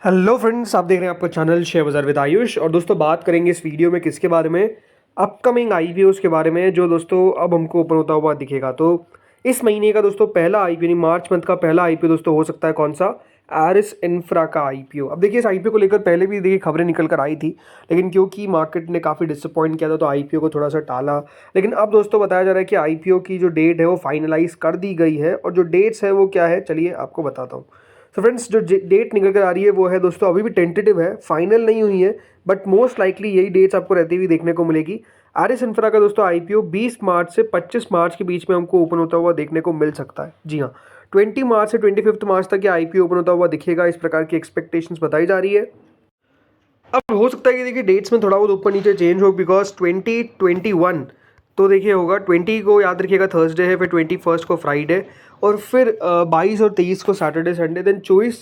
Hello friends, आप देख रहे हैं आपका चैनल शेयर बाजार विद आयुष। और दोस्तों बात करेंगे इस वीडियो में किसके बारे में, अपकमिंग आईपीओ के बारे में जो दोस्तों अब हमको ओपन होता हुआ दिखेगा। तो इस महीने का दोस्तों पहला आईपीओ यानी मार्च मंथ का पहला आईपीओ दोस्तों हो सकता है कौन सा, एरिस इंफ्रा का आईपीओ। अब देखिए इस आईपीओ को लेकर पहले भी देखिए खबरें निकल कर आई थी, लेकिन क्योंकि मार्केट ने काफ़ी डिसअपॉइंट किया था तो आईपीओ को थोड़ा सा टाला। लेकिन अब दोस्तों बताया जा रहा है कि आईपीओ की जो डेट है वो फाइनलाइज कर दी गई है, और जो डेट्स है वो क्या है चलिए आपको बताता हूँ। तो फ्रेंड्स जो डेट निकल कर आ रही है वो है दोस्तों अभी भी टेंटेटिव है, फाइनल नहीं हुई है, बट मोस्ट लाइकली यही डेट्स आपको रहती हुई देखने को मिलेगी। एरिस इंफ्रा का दोस्तों आईपीओ 20 मार्च से 25 मार्च के बीच में हमको ओपन होता हुआ देखने को मिल सकता है। जी हाँ, 20 मार्च से 25 मार्च तक ये आईपीओ ओपन होता हुआ दिखेगा, इस प्रकार की एक्सपेक्टेशंस बताई जा रही है। अब हो सकता है कि देखिए डेट्स में थोड़ा बहुत ऊपर नीचे चेंज हो, बिकॉज 2021 तो देखिए होगा 20 को याद रखिएगा थर्सडे है, फिर 21 को फ्राइडे, और फिर 22 और 23 को सैटरडे संडे, देन 24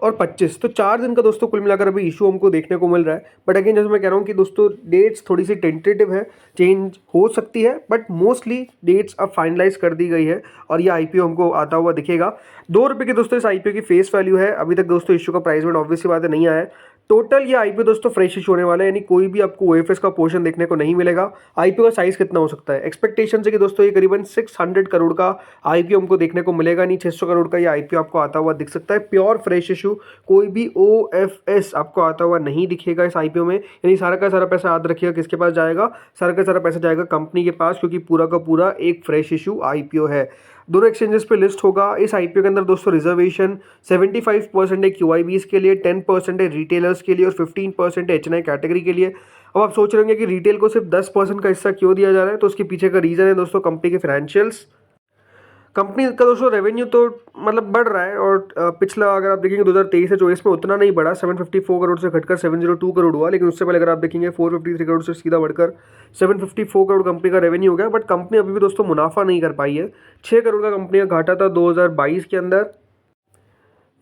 और 25, तो 4 दिन का दोस्तों कुल मिलाकर अभी इशू हमको देखने को मिल रहा है। बट अगेन जैसे मैं कह रहा हूँ कि दोस्तों डेट्स थोड़ी सी टेंटेटिव है, चेंज हो सकती है, बट मोस्टली डेट्स अब फाइनलाइज कर दी गई है और ये आईपीओ हमको आता हुआ दिखेगा। ₹2 की दोस्तों इस आईपीओ की फेस वैल्यू है। अभी तक दोस्तों इशू का प्राइस में ऑब्वियसली बात है नहीं आया है। टोटल ये आईपीओ दोस्तों फ्रेश इशू होने वाला है, यानी कोई भी आपको ओएफएस का पोर्शन देखने को नहीं मिलेगा। आईपीओ का साइज कितना हो सकता है, एक्सपेक्टेशन है कि दोस्तों ये करीबन 600 करोड़ का आईपीओ हमको देखने को मिलेगा, नहीं 600 करोड़ का ये आईपीओ आपको आता हुआ दिख सकता है। प्योर फ्रेश इशू, कोई भी ओएफएस आपको आता हुआ नहीं दिखेगा इस आईपीओ में, यानी सारा का सारा पैसा याद रखिएगा किसके पास जाएगा, सारा का सारा पैसा जाएगा कंपनी के पास, क्योंकि पूरा का पूरा एक फ्रेश इशू आईपीओ है। दोनों एक्सचेंजेस पे लिस्ट होगा। इस आईपीओ के अंदर दोस्तों रिजर्वेशन 75% है क्यूआईबीज के लिए, 10% है रिटेलर्स के लिए और 15% है एचएनआई कैटेगरी के लिए। अब आप सोच रहे होंगे कि रिटेल को सिर्फ 10% का हिस्सा क्यों दिया जा रहा है, तो उसके पीछे का रीज़न है दोस्तों कंपनी के फाइनेंशियल्स। कंपनी का दोस्तों रेवेन्यू तो मतलब बढ़ रहा है, और पिछला अगर आप देखेंगे 2023 से 24 में उतना नहीं बढ़ा, 754 करोड़ से घटकर 702 करोड़ हुआ। लेकिन उससे पहले अगर आप देखेंगे 453 करोड़ से सीधा बढ़कर 754 करोड़ कंपनी का रेवेन्यू हो गया। बट कंपनी अभी भी दोस्तों मुनाफा नहीं कर पाई है। 6 करोड़ का कंपनी का घाटा था 2022 के अंदर।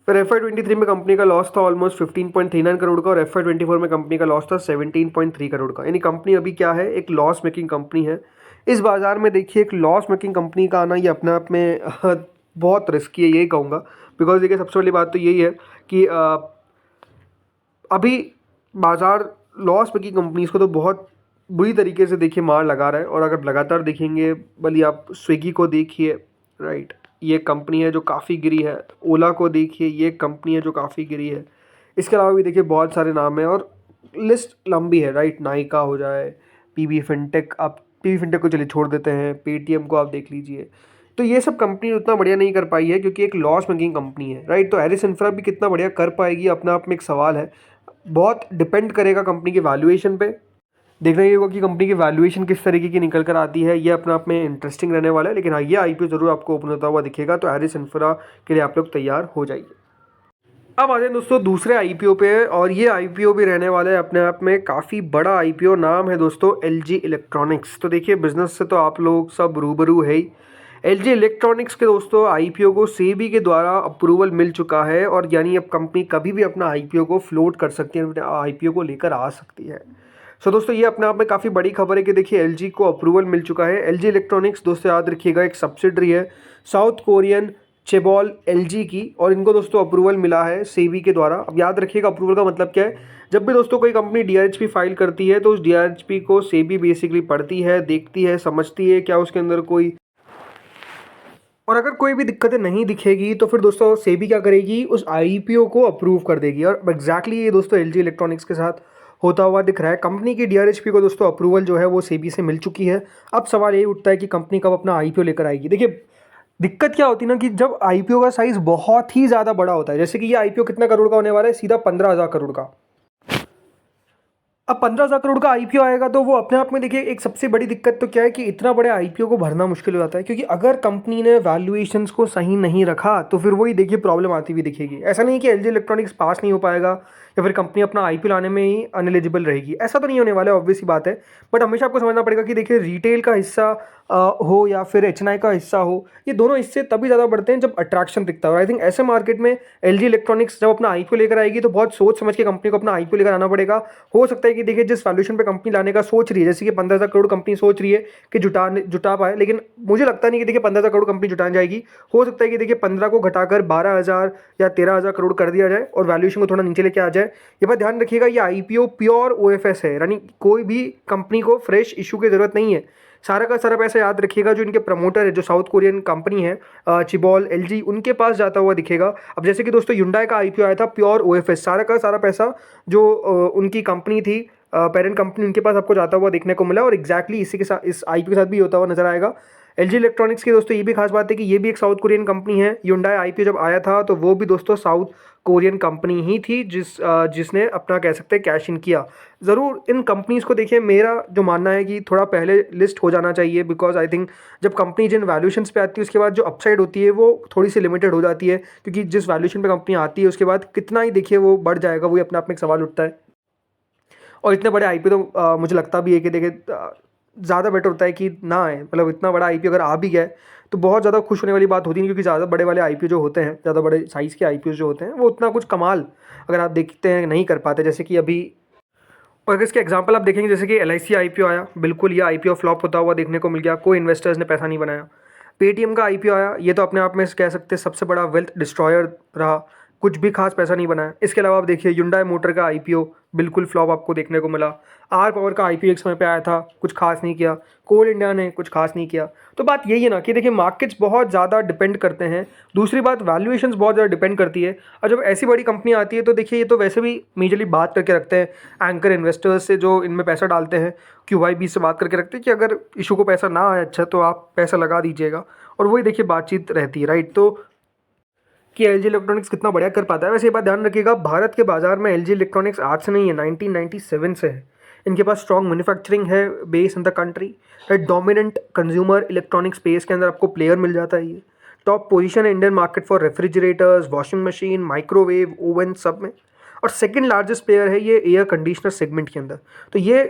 फिर FY23 में कंपनी का लॉस था ऑलमोस्ट 15.39 करोड़ का, और FY24 में कंपनी का लॉस था 17.3 करोड़ का। यानी कंपनी अभी क्या है, एक लॉस मेकिंग कंपनी है। इस बाज़ार में देखिए एक लॉस मेकिंग कंपनी का आना ये अपने आप में बहुत रिस्की है, यही कहूँगा। बिकॉज देखिए सबसे बड़ी बात तो यही है कि अभी बाज़ार लॉस मेकिंग कंपनीज को तो बहुत बुरी तरीके से देखिए मार लगा रहा है। और अगर लगातार देखेंगे, भले आप स्विगी को देखिए, राइट, ये कंपनी है जो काफ़ी गिरी है। ओला को देखिए, ये कंपनी है जो काफ़ी गिरी है। इसके अलावा भी देखिए बहुत सारे नाम हैं और लिस्ट लंबी है, राइट। नायका हो जाए, पीबी फिनटेक, आप पीबी फिनटेक को चलिए छोड़ देते हैं, पेटीएम को आप देख लीजिए। तो ये सब कंपनी उतना बढ़िया नहीं कर पाई है क्योंकि एक लॉस मेकिंग कंपनी है, राइट। तो एरिस इंफ्रा भी कितना बढ़िया कर पाएगी अपने आप में एक सवाल है। बहुत डिपेंड करेगा कंपनी की वैल्यूएशन पे। देखना ये होगा कि कंपनी की वैल्यूएशन किस तरीके की निकल कर आती है, ये अपने आप में इंटरेस्टिंग रहने वाला है। लेकिन हाँ, ये आईपीओ जरूर आपको ओपन होता हुआ दिखेगा, तो एरिस इंफ्रा के लिए आप लोग तैयार हो जाइए। अब आ जाए दोस्तों दूसरे आईपीओ पे, और ये आईपीओ भी रहने वाला है अपने आप में काफ़ी बड़ा आईपीओ। नाम है दोस्तों एलजी इलेक्ट्रॉनिक्स। तो देखिए बिजनेस से तो आप लोग सब रूबरू है ही। एलजी इलेक्ट्रॉनिक्स के दोस्तों आईपीओ को सेबी के द्वारा अप्रूवल मिल चुका है, और यानी अब कंपनी कभी भी अपना आईपीओ को फ्लोट कर सकती है, आईपीओ को लेकर आ सकती है। सो दोस्तों ये अपने आप में काफ़ी बड़ी खबर है कि देखिए एलजी को अप्रूवल मिल चुका है। एलजी इलेक्ट्रॉनिक्स दोस्तों याद रखिएगा एक सब्सिडरी है साउथ कोरियन चेबॉल एलजी की, और इनको दोस्तों अप्रूवल मिला है सेबी के द्वारा। अब याद रखिएगा अप्रूवल का मतलब क्या है। जब भी दोस्तों कोई कंपनी डीआरएचपी फाइल करती है तो उस डीआरएचपी को सेबी बेसिकली पढ़ती है, देखती है, समझती है क्या उसके अंदर कोई, और अगर कोई भी दिक्कतें नहीं दिखेगी तो फिर दोस्तों सेबी क्या करेगी, उस आईपीओ को अप्रूव कर देगी। और एग्जैक्टली ये दोस्तों एलजी इलेक्ट्रॉनिक्स के साथ होता हुआ दिख रहा है। कंपनी की डीआरएचपी को दोस्तों अप्रूवल जो है वो सेबी से मिल चुकी है। अब सवाल ये उठता है कि कंपनी कब अपना आईपीओ लेकर आएगी। देखिए दिक्कत क्या होती है ना कि जब आईपीओ का साइज बहुत ही ज़्यादा बड़ा होता है, जैसे कि ये आईपीओ कितना करोड़ का होने वाला है, सीधा 15,000 करोड़ का। अब 15,000 करोड़ का आईपीओ आएगा तो वो अपने आप में देखिए एक सबसे बड़ी दिक्कत तो क्या है कि इतना बड़े आईपीओ को भरना मुश्किल हो जाता है, क्योंकि अगर कंपनी ने वैल्यूएशंस को सही नहीं रखा तो फिर वही देखिए प्रॉब्लम आती हुई दिखेगी। ऐसा नहीं कि एलजी इलेक्ट्रॉनिक्स पास नहीं हो पाएगा या फिर कंपनी अपना आईपीओ लाने में ही अनएलिजिबल रहेगी, ऐसा तो नहीं होने वाला है, ऑब्वियस सी बात है। बट हमेशा आपको समझना पड़ेगा कि देखिए रिटेल का हिस्सा हो या फिर एचएनआई का हिस्सा हो, ये दोनों हिस्से तभी ज़्यादा बढ़ते हैं जब अट्रैक्शन दिखता है। आई थिंक ऐसे मार्केट में एलजी इलेक्ट्रॉनिक्स जब अपना आईपीओ लेकर आएगी तो बहुत सोच समझ के कंपनी को अपना आईपीओ लेकर आना पड़ेगा। हो सकता है कि कि देखिए जिस वैल्यूएशन पे कंपनी लाने का सोच रही है, जैसे कि 15,000 करोड़ कंपनी सोच रही है कि जुटा पाए, लेकिन मुझे लगता नहीं कि देखिए 15,000 करोड़ कंपनी जुटा जाएगी। हो सकता है कि देखिए 15 को घटाकर 12,000 या 13,000 करोड़ कर दिया जाए और वैल्यूएशन को थोड़ा नीचे लेके आ जाए। ये बात ध्यान रखिएगा, ये आईपीओ प्योर ओएफएस है, यानी कोई भी कंपनी को फ्रेश इशू की जरूरत नहीं है। सारा का सारा पैसा याद रखिएगा जो इनके प्रमोटर है, जो साउथ कोरियन कंपनी है चिबॉल एलजी, उनके पास जाता हुआ दिखेगा। अब जैसे कि दोस्तों Hyundai का आईपीओ आया था प्योर ओएफएस, सारा का सारा पैसा जो उनकी कंपनी थी पेरेंट कंपनी, उनके पास आपको जाता हुआ देखने को मिला और एग्जैक्टली इसी के साथ इस आईपीओ के साथ भी होता हुआ नजर आएगा। एलजी इलेक्ट्रॉनिक्स की दोस्तों ये भी खास बात है कि ये भी एक साउथ कोरियन कंपनी है। Hyundai आईपीओ जब आया था तो वो भी दोस्तों साउथ कोरियन कंपनी ही थी जिसने अपना कह सकते हैं कैश इन किया। ज़रूर इन कंपनीज़ को देखिए, मेरा जो मानना है कि थोड़ा पहले लिस्ट हो जाना चाहिए, बिकॉज आई थिंक जब कंपनी जिन वैल्यूएशंस पे आती है उसके बाद जो अपसाइड होती है वो थोड़ी सी लिमिटेड हो जाती है, क्योंकि जिस वैल्यूएशन पे कंपनी आती है उसके बाद कितना ही देखिए वो बढ़ जाएगा, वही अपने आप में एक सवाल उठता है। और इतने बड़े आईपीओ तो मुझे लगता भी है कि देखिए ज़्यादा बेटर होता है कि ना आए, मतलब इतना बड़ा आईपीओ अगर आ भी गया तो बहुत ज़्यादा खुश होने वाली बात होती नहीं, क्योंकि ज़्यादा बड़े वाले आईपीओ जो होते हैं, ज़्यादा बड़े साइज़ के आईपीओ जो होते हैं वो उतना कुछ कमाल अगर आप देखते हैं नहीं कर पाते, जैसे कि अभी। और अगर इसके एग्जांपल आप देखेंगे, जैसे कि LIC आईपीओ आया, बिल्कुल ये आईपीओ फ्लॉप होता हुआ देखने को मिल गया, कोई इन्वेस्टर्स ने पैसा नहीं बनाया। पेटीएम का आईपीओ आया, ये तो अपने आप में कह सकते हैं सबसे बड़ा वेल्थ डिस्ट्रॉयर रहा, कुछ भी खास पैसा नहीं बनाया। इसके अलावा आप देखिए Hyundai मोटर का आईपीओ बिल्कुल फ्लॉप आपको देखने को मिला। आर पावर का आईपीओ एक समय पे आया था, कुछ खास नहीं किया। कोल इंडिया ने कुछ खास नहीं किया। तो बात यही है ना कि देखिए मार्केट्स बहुत ज़्यादा डिपेंड करते हैं। दूसरी बात वैल्यूएशंस बहुत ज़्यादा डिपेंड करती है, और जब ऐसी बड़ी कंपनी आती है तो देखिए ये तो वैसे भी मेजरली बात करके रखते हैं एंकर इन्वेस्टर्स से जो इनमें पैसा डालते हैं, QYB से बात करके रखते हैं कि अगर इशू को पैसा ना आए अच्छा तो आप पैसा लगा दीजिएगा, और वही देखिए बातचीत रहती है, राइट। तो कि LG इलेक्ट्रॉनिक्स कितना बढ़िया कर पाता है। वैसे ये बात ध्यान रखिएगा, भारत के बाजार में LG इलेक्ट्रॉनिक्स आज से नहीं है, 1997 से है। इनके पास स्ट्रॉन्ग मैन्युफैक्चरिंग है base in the country, dominant consumer electronic space के अंदर आपको प्लेयर मिल जाता है। ये टॉप पोजीशन है Indian market for refrigerators, washing machine, microwave, oven सब में, और सेकंड लार्जेस्ट प्लेयर है ये एयर कंडीशनर सेगमेंट के अंदर। तो ये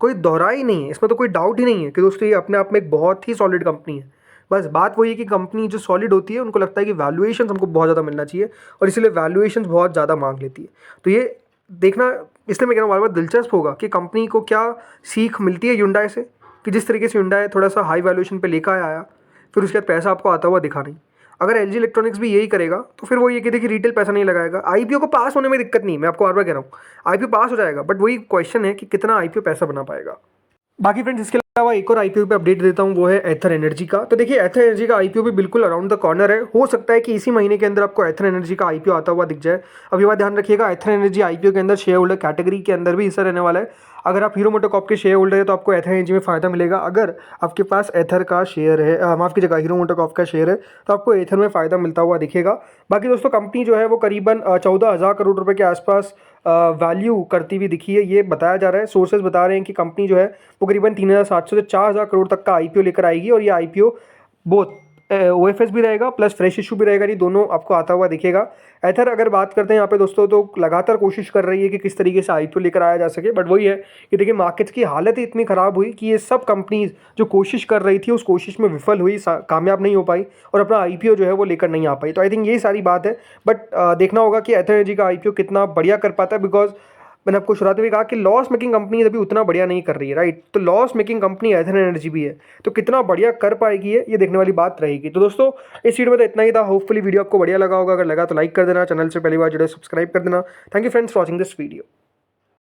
कोई दोहरा ही नहीं है, इसमें तो कोई डाउट ही नहीं है कि दोस्तों ये अपने आप में एक बहुत ही सॉलिड कंपनी है। बस बात वही है कि कंपनी जो सॉलिड होती है उनको लगता है कि वैल्यूएशन हमको बहुत ज़्यादा मिलना चाहिए, और इसीलिए वैल्यूएशन बहुत ज़्यादा मांग लेती है। तो ये देखना, इसलिए मैं कह रहा हूँ बार बार, दिलचस्प होगा कि कंपनी को क्या सीख मिलती है Hyundai से, कि जिस तरीके से Hyundai थोड़ा सा हाई वैल्यूएशन पे लेकर आया, फिर उसके बाद पैसा आपको आता हुआ दिखा नहीं। अगर LG इलेक्ट्रॉनिक्स भी यही करेगा तो फिर वो ये कि देखिए रिटेल पैसा नहीं लगाएगा। आईपीओ को पास होने में दिक्कत नहीं, मैं आपको बार बार कह रहा हूँ आईपीओ पास हो जाएगा, बट वही क्वेश्चन है कि कितना आईपीओ पैसा बना पाएगा। बाकी फ्रेंड्स इसके अलावा एक और आईपीओ पे अपडेट देता हूँ, वो है एथर एनर्जी का। तो देखिए एथर एनर्जी का आईपीओ भी बिल्कुल अराउंड द कॉर्नर है, हो सकता है कि इसी महीने के अंदर आपको एथर एनर्जी का आईपीओ आता हुआ दिख जाए। अब ये बात ध्यान रखिएगा, एथर एनर्जी आईपीओ के अंदर शेयर होल्डर कैटेगरी के अंदर भी हिस्सा रहने वाला है। अगर आप हीरो मोटोकॉर्प के शेयर होल्डर है तो आपको एथर एनर्जी में फ़ायदा मिलेगा। अगर आपके पास एथर का शेयर है, माफ़ कीजिएगा हीरो मोटोकॉर्प का शेयर है, तो आपको एथर में फ़ायदा मिलता हुआ दिखेगा। बाकी दोस्तों कंपनी जो है वो करीबन 14,000 करोड़ रुपए के आसपास वैल्यू करती हुई दिखी है, ये बताया जा रहा है। सोर्सेज बता रहे हैं कि कंपनी जो है वो करीबन 3,700 से 4,000 करोड़ तक का आईपीओ लेकर आएगी, और ये आईपीओ बोथ OFS भी रहेगा प्लस फ्रेश इशू भी रहेगा, ये दोनों आपको आता हुआ दिखेगा। एथर अगर बात करते हैं यहाँ पे दोस्तों, तो लगातार कोशिश कर रही है कि किस तरीके से आईपीओ लेकर आया जा सके, बट वही है कि देखिए मार्केट्स की हालत ही इतनी ख़राब हुई कि ये सब कंपनीज जो कोशिश कर रही थी उस कोशिश में विफल हुई, कामयाब नहीं हो पाई, और अपना आईपीओ जो है वो लेकर नहीं आ पाई। तो आई थिंक यही सारी बात है, बट देखना होगा कि एथर एनर्जी का आईपीओ कितना बढ़िया कर पाता है, बिकॉज मैंने आपको शुरुआत में कहा कि लॉस मेकिंग कंपनी अभी उतना बढ़िया नहीं कर रही है, राइट। तो लॉस मेकिंग कंपनी एथर एनर्जी भी है, तो कितना बढ़िया कर पाएगी ये देखने वाली बात रहेगी। तो दोस्तों इस वीडियो में तो इतना ही था, होपफुली वीडियो आपको बढ़िया लगा होगा। अगर लगा तो लाइक कर देना, चैनल से पहली बार जुड़े सब्सक्राइब कर देना। Thank you friends for watching this video.